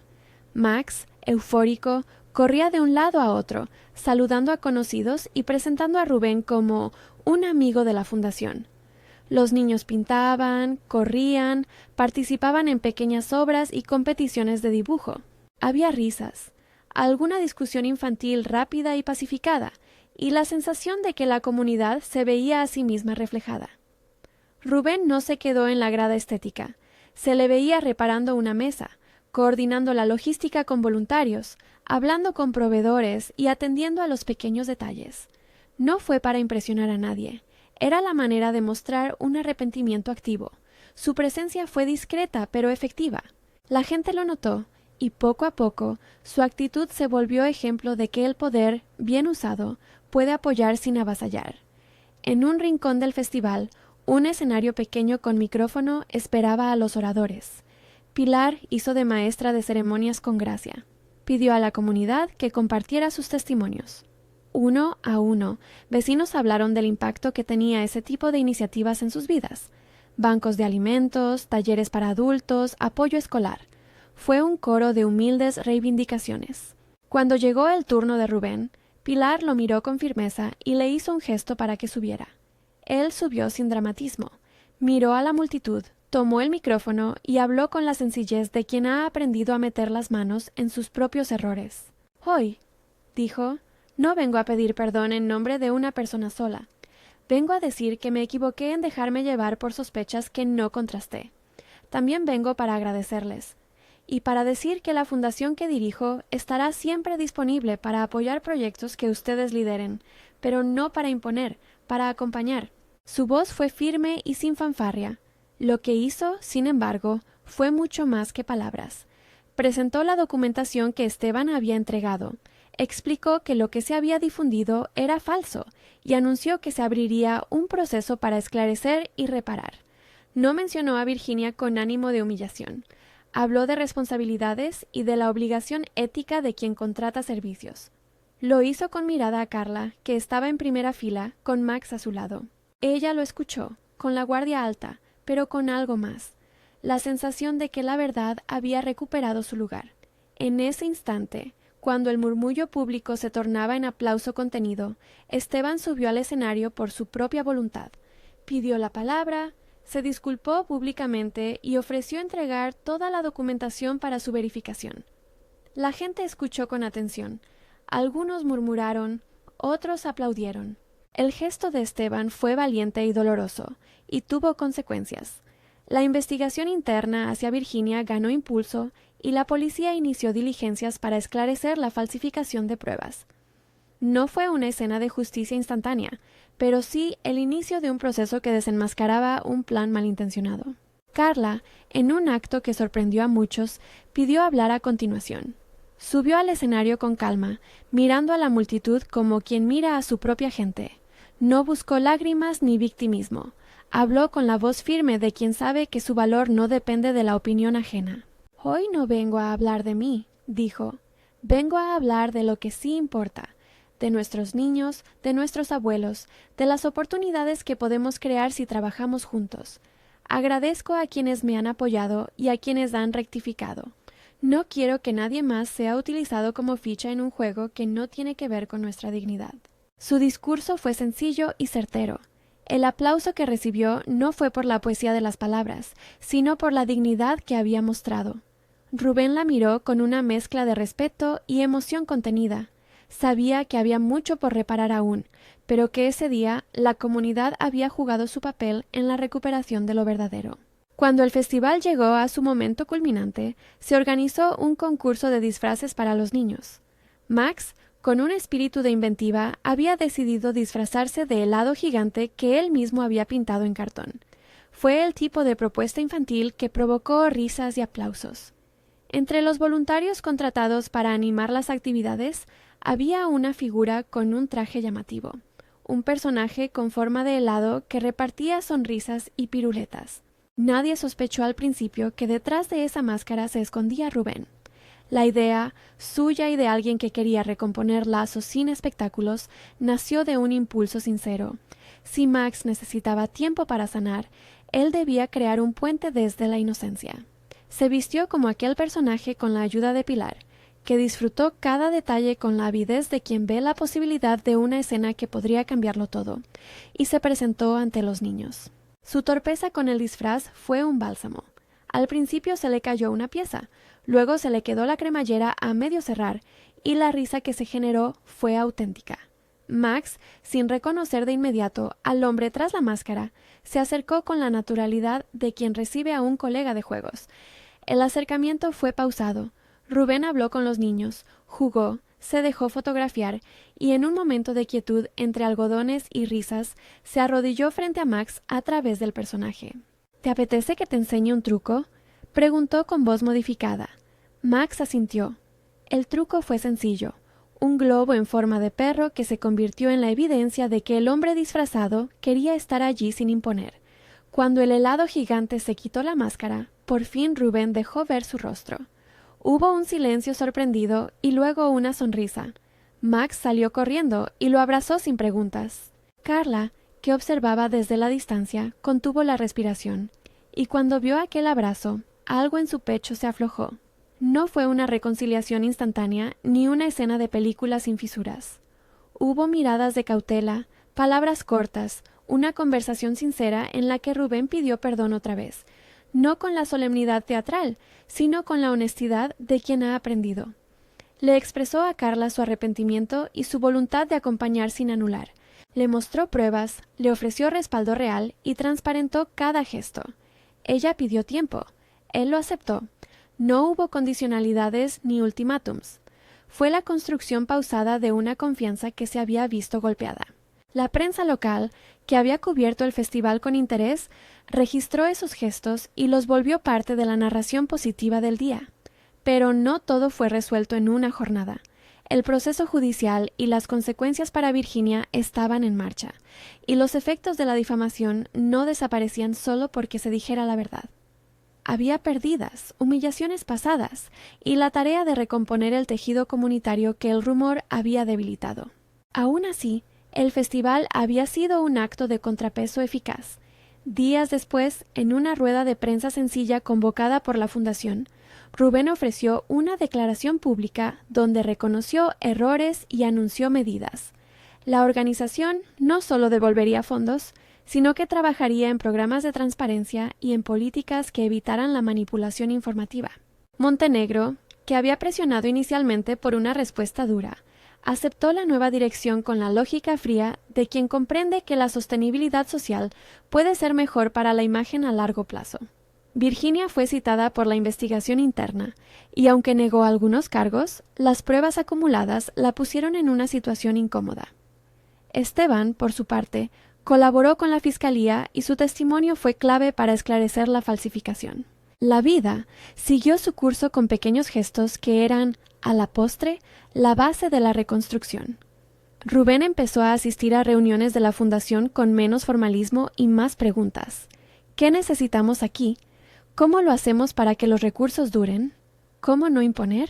Max, eufórico, corría de un lado a otro, saludando a conocidos y presentando a Rubén como un amigo de la fundación. Los niños pintaban, corrían, participaban en pequeñas obras y competiciones de dibujo. Había risas, alguna discusión infantil rápida y pacificada, y la sensación de que la comunidad se veía a sí misma reflejada. Rubén no se quedó en la grada estética. Se le veía reparando una mesa, coordinando la logística con voluntarios, hablando con proveedores y atendiendo a los pequeños detalles. No fue para impresionar a nadie. Era la manera de mostrar un arrepentimiento activo. Su presencia fue discreta pero efectiva. La gente lo notó y poco a poco su actitud se volvió ejemplo de que el poder, bien usado, puede apoyar sin avasallar. En un rincón del festival, un escenario pequeño con micrófono esperaba a los oradores. Pilar hizo de maestra de ceremonias con gracia. Pidió a la comunidad que compartiera sus testimonios. Uno a uno, vecinos hablaron del impacto que tenía ese tipo de iniciativas en sus vidas. Bancos de alimentos, talleres para adultos, apoyo escolar. Fue un coro de humildes reivindicaciones. Cuando llegó el turno de Rubén, Pilar lo miró con firmeza y le hizo un gesto para que subiera. Él subió sin dramatismo. Miró a la multitud, tomó el micrófono y habló con la sencillez de quien ha aprendido a meter las manos en sus propios errores. «Hoy», dijo, «no vengo a pedir perdón en nombre de una persona sola. Vengo a decir que me equivoqué en dejarme llevar por sospechas que no contrasté. También vengo para agradecerles. Y para decir que la fundación que dirijo estará siempre disponible para apoyar proyectos que ustedes lideren, pero no para imponer, para acompañar». Su voz fue firme y sin fanfarria. Lo que hizo, sin embargo, fue mucho más que palabras. Presentó la documentación que Esteban había entregado, explicó que lo que se había difundido era falso y anunció que se abriría un proceso para esclarecer y reparar. No mencionó a Virginia con ánimo de humillación. Habló de responsabilidades y de la obligación ética de quien contrata servicios. Lo hizo con mirada a Carla, que estaba en primera fila, con Max a su lado. Ella lo escuchó, con la guardia alta, pero con algo más, la sensación de que la verdad había recuperado su lugar. En ese instante, cuando el murmullo público se tornaba en aplauso contenido, Esteban subió al escenario por su propia voluntad. Pidió la palabra, se disculpó públicamente y ofreció entregar toda la documentación para su verificación. La gente escuchó con atención. Algunos murmuraron, otros aplaudieron. El gesto de Esteban fue valiente y doloroso, y tuvo consecuencias. La investigación interna hacia Virginia ganó impulso y la policía inició diligencias para esclarecer la falsificación de pruebas. No fue una escena de justicia instantánea, pero sí el inicio de un proceso que desenmascaraba un plan malintencionado. Carla, en un acto que sorprendió a muchos, pidió hablar a continuación. Subió al escenario con calma, mirando a la multitud como quien mira a su propia gente. No buscó lágrimas ni victimismo. Habló con la voz firme de quien sabe que su valor no depende de la opinión ajena. «Hoy no vengo a hablar de mí», dijo. «Vengo a hablar de lo que sí importa, de nuestros niños, de nuestros abuelos, de las oportunidades que podemos crear si trabajamos juntos. Agradezco a quienes me han apoyado y a quienes han rectificado. No quiero que nadie más sea utilizado como ficha en un juego que no tiene que ver con nuestra dignidad». Su discurso fue sencillo y certero. El aplauso que recibió no fue por la poesía de las palabras, sino por la dignidad que había mostrado. Rubén la miró con una mezcla de respeto y emoción contenida. Sabía que había mucho por reparar aún, pero que ese día la comunidad había jugado su papel en la recuperación de lo verdadero. Cuando el festival llegó a su momento culminante, se organizó un concurso de disfraces para los niños. Max, con un espíritu de inventiva, había decidido disfrazarse de helado gigante que él mismo había pintado en cartón. Fue el tipo de propuesta infantil que provocó risas y aplausos. Entre los voluntarios contratados para animar las actividades, había una figura con un traje llamativo, un personaje con forma de helado que repartía sonrisas y piruletas. Nadie sospechó al principio que detrás de esa máscara se escondía Rubén. La idea, suya y de alguien que quería recomponer lazos sin espectáculos, nació de un impulso sincero. Si Max necesitaba tiempo para sanar, él debía crear un puente desde la inocencia. Se vistió como aquel personaje con la ayuda de Pilar, que disfrutó cada detalle con la avidez de quien ve la posibilidad de una escena que podría cambiarlo todo, y se presentó ante los niños. Su torpeza con el disfraz fue un bálsamo. Al principio se le cayó una pieza, luego se le quedó la cremallera a medio cerrar, y la risa que se generó fue auténtica. Max, sin reconocer de inmediato al hombre tras la máscara, se acercó con la naturalidad de quien recibe a un colega de juegos. El acercamiento fue pausado. Rubén habló con los niños, jugó, se dejó fotografiar y en un momento de quietud entre algodones y risas, se arrodilló frente a Max a través del personaje. «¿Te apetece que te enseñe un truco?», preguntó con voz modificada. Max asintió. El truco fue sencillo. Un globo en forma de perro que se convirtió en la evidencia de que el hombre disfrazado quería estar allí sin imponer. Cuando el helado gigante se quitó la máscara, por fin Rubén dejó ver su rostro. Hubo un silencio sorprendido y luego una sonrisa. Max salió corriendo y lo abrazó sin preguntas. Carla, que observaba desde la distancia, contuvo la respiración, y cuando vio aquel abrazo, algo en su pecho se aflojó. No fue una reconciliación instantánea ni una escena de película sin fisuras. Hubo miradas de cautela, palabras cortas, una conversación sincera en la que Rubén pidió perdón otra vez, no con la solemnidad teatral, sino con la honestidad de quien ha aprendido. Le expresó a Carla su arrepentimiento y su voluntad de acompañar sin anular. Le mostró pruebas, le ofreció respaldo real y transparentó cada gesto. Ella pidió tiempo. Él lo aceptó. No hubo condicionalidades ni ultimátums. Fue la construcción pausada de una confianza que se había visto golpeada. La prensa local, que había cubierto el festival con interés, registró esos gestos y los volvió parte de la narración positiva del día. Pero no todo fue resuelto en una jornada. El proceso judicial y las consecuencias para Virginia estaban en marcha, y los efectos de la difamación no desaparecían solo porque se dijera la verdad. Había pérdidas, humillaciones pasadas, y la tarea de recomponer el tejido comunitario que el rumor había debilitado. Aún así, el festival había sido un acto de contrapeso eficaz. Días después, en una rueda de prensa sencilla convocada por la Fundación, Rubén ofreció una declaración pública donde reconoció errores y anunció medidas. La organización no solo devolvería fondos, sino que trabajaría en programas de transparencia y en políticas que evitaran la manipulación informativa. Montenegro, que había presionado inicialmente por una respuesta dura, aceptó la nueva dirección con la lógica fría de quien comprende que la sostenibilidad social puede ser mejor para la imagen a largo plazo. Virginia fue citada por la investigación interna, y aunque negó algunos cargos, las pruebas acumuladas la pusieron en una situación incómoda. Esteban, por su parte, colaboró con la fiscalía y su testimonio fue clave para esclarecer la falsificación. La vida siguió su curso con pequeños gestos que eran, a la postre, la base de la reconstrucción. Rubén empezó a asistir a reuniones de la fundación con menos formalismo y más preguntas. ¿Qué necesitamos aquí? ¿Cómo lo hacemos para que los recursos duren? ¿Cómo no imponer?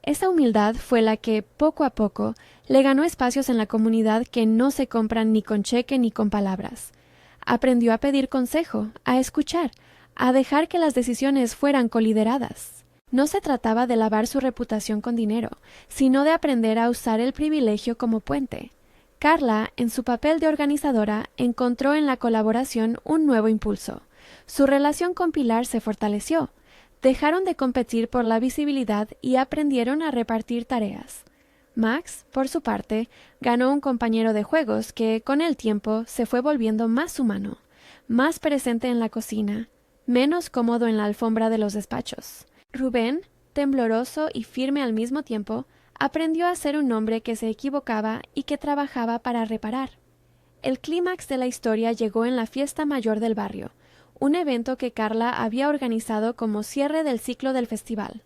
Esa humildad fue la que, poco a poco, le ganó espacios en la comunidad que no se compran ni con cheque ni con palabras. Aprendió a pedir consejo, a escuchar, a dejar que las decisiones fueran colideradas. No se trataba de lavar su reputación con dinero, sino de aprender a usar el privilegio como puente. Carla, en su papel de organizadora, encontró en la colaboración un nuevo impulso. Su relación con Pilar se fortaleció. Dejaron de competir por la visibilidad y aprendieron a repartir tareas. Max, por su parte, ganó un compañero de juegos que, con el tiempo, se fue volviendo más humano, más presente en la cocina, menos cómodo en la alfombra de los despachos. Rubén, tembloroso y firme al mismo tiempo, aprendió a ser un hombre que se equivocaba y que trabajaba para reparar. El clímax de la historia llegó en la fiesta mayor del barrio, un evento que Carla había organizado como cierre del ciclo del festival.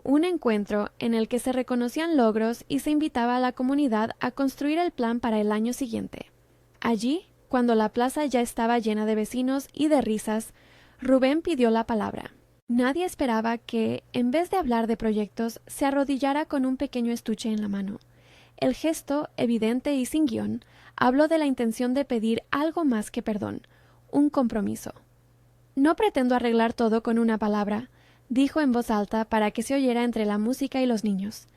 Un encuentro en el que se reconocían logros y se invitaba a la comunidad a construir el plan para el año siguiente. Allí, cuando la plaza ya estaba llena de vecinos y de risas, Rubén pidió la palabra. Nadie esperaba que, en vez de hablar de proyectos, se arrodillara con un pequeño estuche en la mano. El gesto, evidente y sin guión, habló de la intención de pedir algo más que perdón, un compromiso. No pretendo arreglar todo con una palabra, dijo en voz alta para que se oyera entre la música y los niños.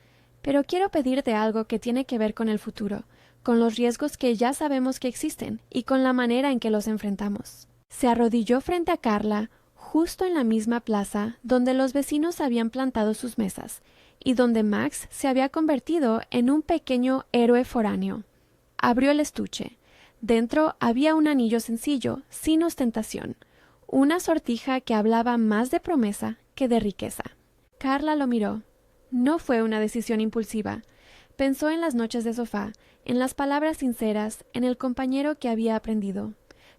Pero quiero pedirte algo que tiene que ver con el futuro, con los riesgos que ya sabemos que existen y con la manera en que los enfrentamos. Se arrodilló frente a Carla, justo en la misma plaza donde los vecinos habían plantado sus mesas y donde Max se había convertido en un pequeño héroe foráneo. Abrió el estuche. Dentro había un anillo sencillo, sin ostentación, una sortija que hablaba más de promesa que de riqueza. Carla lo miró. No fue una decisión impulsiva. Pensó en las noches de sofá, en las palabras sinceras, en el compañero que había aprendido.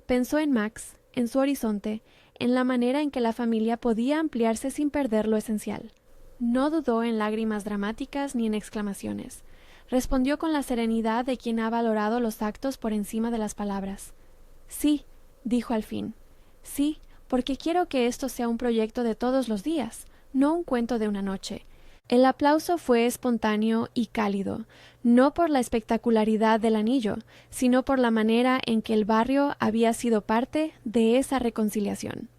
Pensó en Max, en su horizonte, en la manera en que la familia podía ampliarse sin perder lo esencial. No dudó en lágrimas dramáticas ni en exclamaciones. Respondió con la serenidad de quien ha valorado los actos por encima de las palabras. Sí, dijo al fin. Sí, porque quiero que esto sea un proyecto de todos los días, no un cuento de una noche. El aplauso fue espontáneo y cálido, no por la espectacularidad del anillo, sino por la manera en que el barrio había sido parte de esa reconciliación.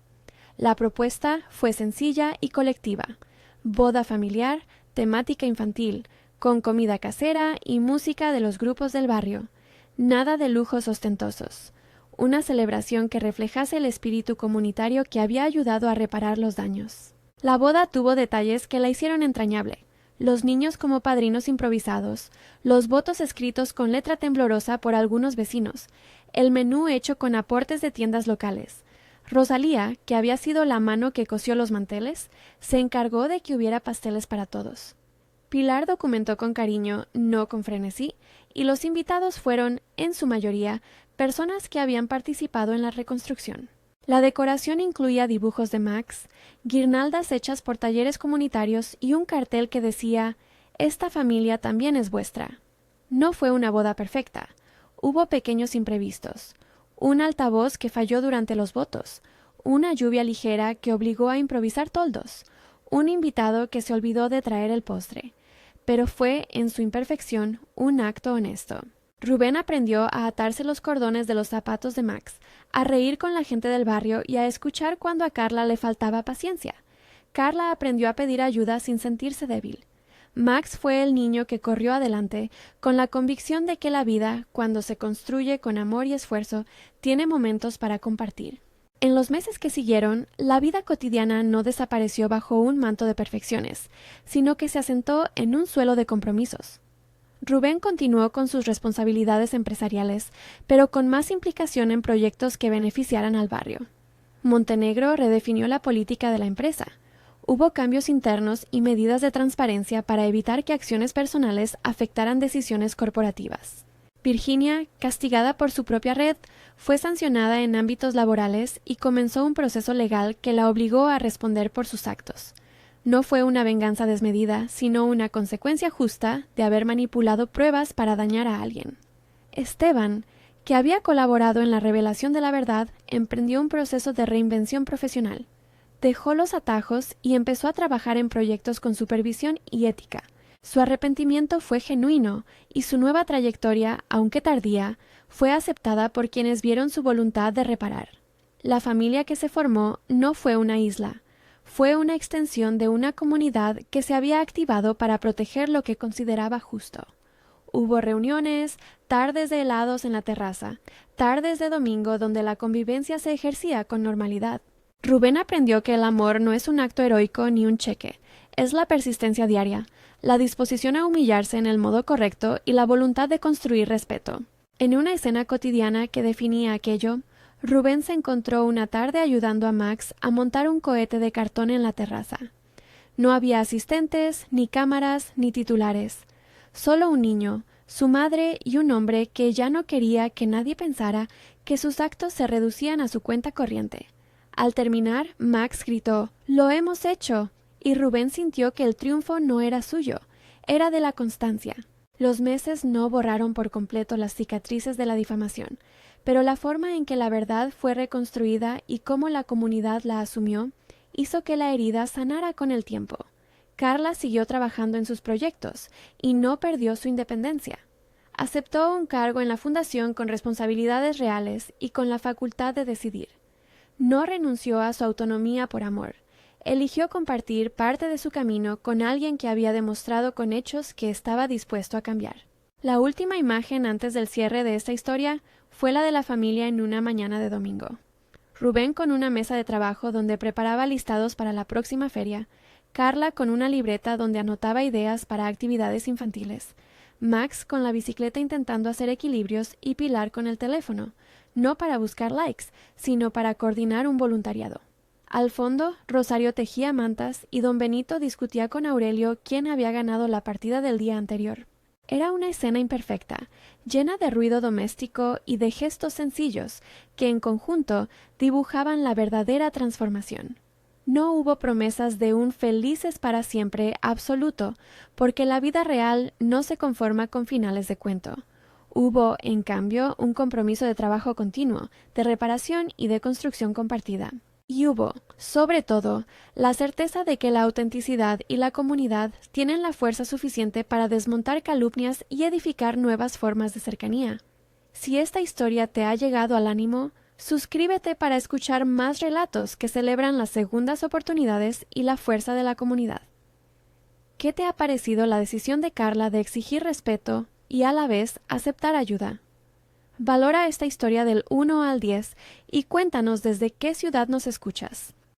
La propuesta fue sencilla y colectiva: boda familiar, temática infantil, con comida casera y música de los grupos del barrio. Nada de lujos ostentosos. Una celebración que reflejase el espíritu comunitario que había ayudado a reparar los daños. La boda tuvo detalles que la hicieron entrañable: los niños como padrinos improvisados, los votos escritos con letra temblorosa por algunos vecinos, el menú hecho con aportes de tiendas locales. Rosalía, que había sido la mano que cosió los manteles, se encargó de que hubiera pasteles para todos. Pilar documentó con cariño, no con frenesí, y los invitados fueron, en su mayoría, personas que habían participado en la reconstrucción. La decoración incluía dibujos de Max, guirnaldas hechas por talleres comunitarios y un cartel que decía: «Esta familia también es vuestra». No fue una boda perfecta. Hubo pequeños imprevistos. Un altavoz que falló durante los votos, una lluvia ligera que obligó a improvisar toldos, un invitado que se olvidó de traer el postre. Pero fue, en su imperfección, un acto honesto. Rubén aprendió a atarse los cordones de los zapatos de Max, a reír con la gente del barrio y a escuchar cuando a Carla le faltaba paciencia. Carla aprendió a pedir ayuda sin sentirse débil. Max fue el niño que corrió adelante, con la convicción de que la vida, cuando se construye con amor y esfuerzo, tiene momentos para compartir. En los meses que siguieron, la vida cotidiana no desapareció bajo un manto de perfecciones, sino que se asentó en un suelo de compromisos. Rubén continuó con sus responsabilidades empresariales, pero con más implicación en proyectos que beneficiaran al barrio. Montenegro redefinió la política de la empresa. Hubo cambios internos y medidas de transparencia para evitar que acciones personales afectaran decisiones corporativas. Virginia, castigada por su propia red, fue sancionada en ámbitos laborales y comenzó un proceso legal que la obligó a responder por sus actos. No fue una venganza desmedida, sino una consecuencia justa de haber manipulado pruebas para dañar a alguien. Esteban, que había colaborado en la revelación de la verdad, emprendió un proceso de reinvención profesional. Dejó los atajos y empezó a trabajar en proyectos con supervisión y ética. Su arrepentimiento fue genuino y su nueva trayectoria, aunque tardía, fue aceptada por quienes vieron su voluntad de reparar. La familia que se formó no fue una isla, fue una extensión de una comunidad que se había activado para proteger lo que consideraba justo. Hubo reuniones, tardes de helados en la terraza, tardes de domingo donde la convivencia se ejercía con normalidad. Rubén aprendió que el amor no es un acto heroico ni un cheque, es la persistencia diaria, la disposición a humillarse en el modo correcto y la voluntad de construir respeto. En una escena cotidiana que definía aquello, Rubén se encontró una tarde ayudando a Max a montar un cohete de cartón en la terraza. No había asistentes, ni cámaras, ni titulares. Solo un niño, su madre y un hombre que ya no quería que nadie pensara que sus actos se reducían a su cuenta corriente. Al terminar, Max gritó: «¡Lo hemos hecho!», y Rubén sintió que el triunfo no era suyo, era de la constancia. Los meses no borraron por completo las cicatrices de la difamación, pero la forma en que la verdad fue reconstruida y cómo la comunidad la asumió hizo que la herida sanara con el tiempo. Carla siguió trabajando en sus proyectos y no perdió su independencia. Aceptó un cargo en la fundación con responsabilidades reales y con la facultad de decidir. No renunció a su autonomía por amor. Eligió compartir parte de su camino con alguien que había demostrado con hechos que estaba dispuesto a cambiar. La última imagen antes del cierre de esta historia fue la de la familia en una mañana de domingo. Rubén con una mesa de trabajo donde preparaba listados para la próxima feria, Carla con una libreta donde anotaba ideas para actividades infantiles, Max con la bicicleta intentando hacer equilibrios y Pilar con el teléfono, no para buscar likes, sino para coordinar un voluntariado. Al fondo, Rosario tejía mantas y don Benito discutía con Aurelio quién había ganado la partida del día anterior. Era una escena imperfecta, llena de ruido doméstico y de gestos sencillos que en conjunto dibujaban la verdadera transformación. No hubo promesas de un felices para siempre absoluto, porque la vida real no se conforma con finales de cuento. Hubo, en cambio, un compromiso de trabajo continuo, de reparación y de construcción compartida. Y hubo, sobre todo, la certeza de que la autenticidad y la comunidad tienen la fuerza suficiente para desmontar calumnias y edificar nuevas formas de cercanía. Si esta historia te ha llegado al ánimo, suscríbete para escuchar más relatos que celebran las segundas oportunidades y la fuerza de la comunidad. ¿Qué te ha parecido la decisión de Carla de exigir respeto y a la vez aceptar ayuda? Valora esta historia del 1 al 10 y cuéntanos desde qué ciudad nos escuchas.